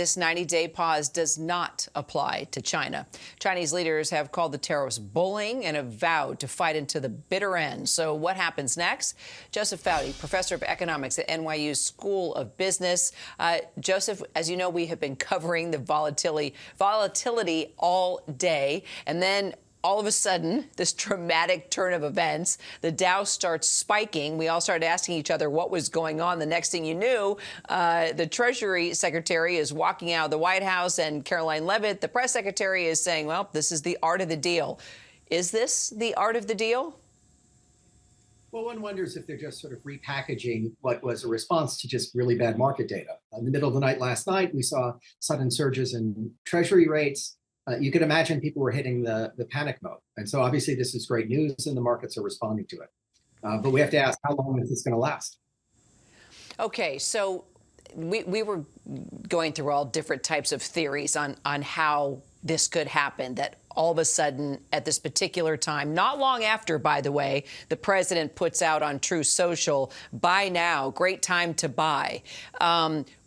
This 90-day pause does not apply to China. Chinese leaders have called the tariffs bullying and have vowed to fight into the bitter end. So what happens next? Joseph Foudy, professor of economics at NYU's School of Business. Joseph, as you know, we have been covering the volatility all day. And then all of a sudden, this dramatic turn of events, the Dow starts spiking. We all started asking each other what was going on. The next thing you knew, the Treasury Secretary is walking out of the White House, and Caroline Leavitt, the press secretary, is saying, well, this is the art of the deal. Is this the art of the deal? Well, one wonders if they're just sort of repackaging what was a response to just really bad market data. In the middle of the night last night, we saw sudden surges in Treasury rates. You could imagine people were hitting the panic mode. And so obviously this is great news and the markets are responding to it. But we have to ask, how long is this going to last? Okay, so we were going through all different types of theories on how this could happen, that all of a sudden at this particular time, not long after, by the way, the president puts out on True Social, buy now, great time to buy.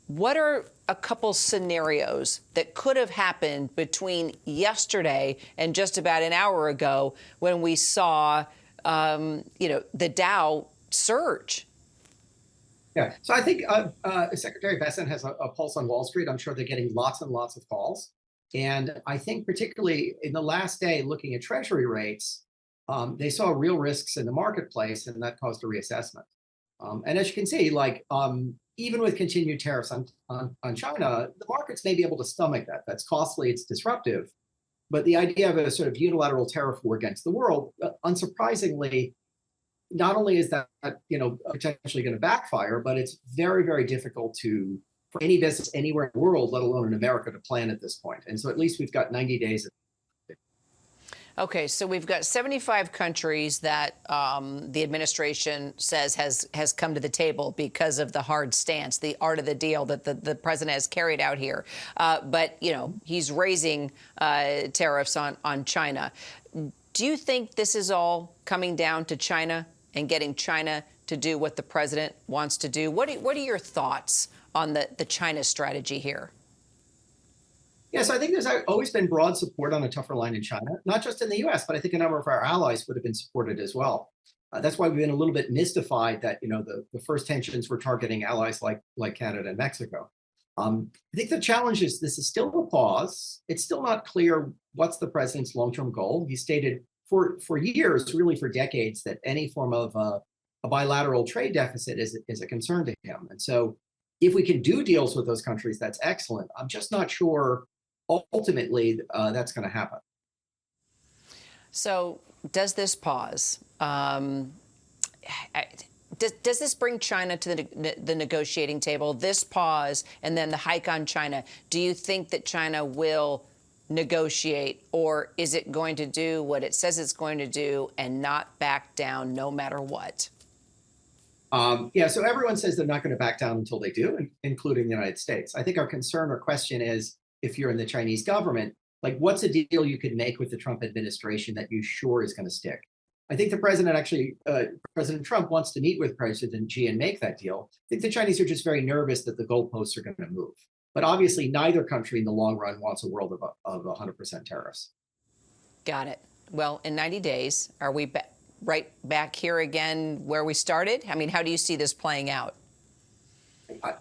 What are a couple scenarios that could have happened between yesterday and just about an hour ago when we saw, the Dow surge? Yeah, so I think Secretary Bessent has a pulse on Wall Street. I'm sure they're getting lots and lots of calls. And I think particularly in the last day, looking at Treasury rates, they saw real risks in the marketplace, and that caused a reassessment. And as you can see, even with continued tariffs on China, the markets may be able to stomach that. That's costly, it's disruptive. But the idea of a sort of unilateral tariff war against the world, unsurprisingly, not only is that potentially going to backfire, but it's very, very difficult for any business anywhere in the world, let alone in America, to plan at this point. And so at least we've got 90 days. Okay, so we've got 75 countries that the administration says has come to the table because of the hard stance, the art of the deal that the president has carried out here. But, he's raising tariffs on China. Do you think this is all coming down to China and getting China to do what the president wants to do? What are your thoughts on the China strategy here? Yes, I think there's always been broad support on a tougher line in China, not just in the U.S., but I think a number of our allies would have been supported as well. That's why we've been a little bit mystified that the first tensions were targeting allies like Canada and Mexico. I think the challenge is this is still a pause. It's still not clear what's the president's long-term goal. He stated for years, really for decades, that any form of a bilateral trade deficit is a concern to him. And so if we can do deals with those countries, that's excellent. I'm just not sure ultimately that's going to happen. So does this pause, does this bring China to the negotiating table, this pause and then the hike on China? Do you think that China will negotiate, or is it going to do what it says it's going to do and not back down no matter what? Yeah, so everyone says they're not going to back down until they do, including the United States. I think our concern or question is, if you're in the Chinese government, what's a deal you could make with the Trump administration that you're sure is going to stick? I think the president President Trump wants to meet with President Xi and make that deal. I think the Chinese are just very nervous that the goalposts are going to move. But obviously, neither country in the long run wants a world of 100% tariffs. Got it. Well, in 90 days, are we right back here again where we started? I mean, how do you see this playing out?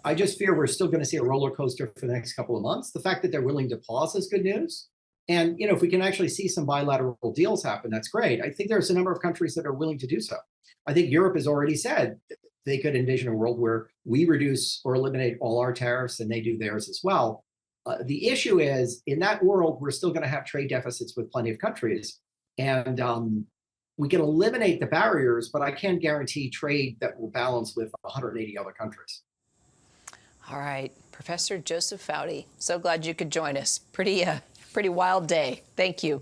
I just fear we're still going to see a roller coaster for the next couple of months. The fact that they're willing to pause is good news. And, if we can actually see some bilateral deals happen, that's great. I think there's a number of countries that are willing to do so. I think Europe has already said they could envision a world where we reduce or eliminate all our tariffs and they do theirs as well. The issue is, in that world, we're still going to have trade deficits with plenty of countries. And we can eliminate the barriers, but I can't guarantee trade that will balance with 180 other countries. All right, Professor Joseph Foudy, so glad you could join us. Pretty wild day. Thank you.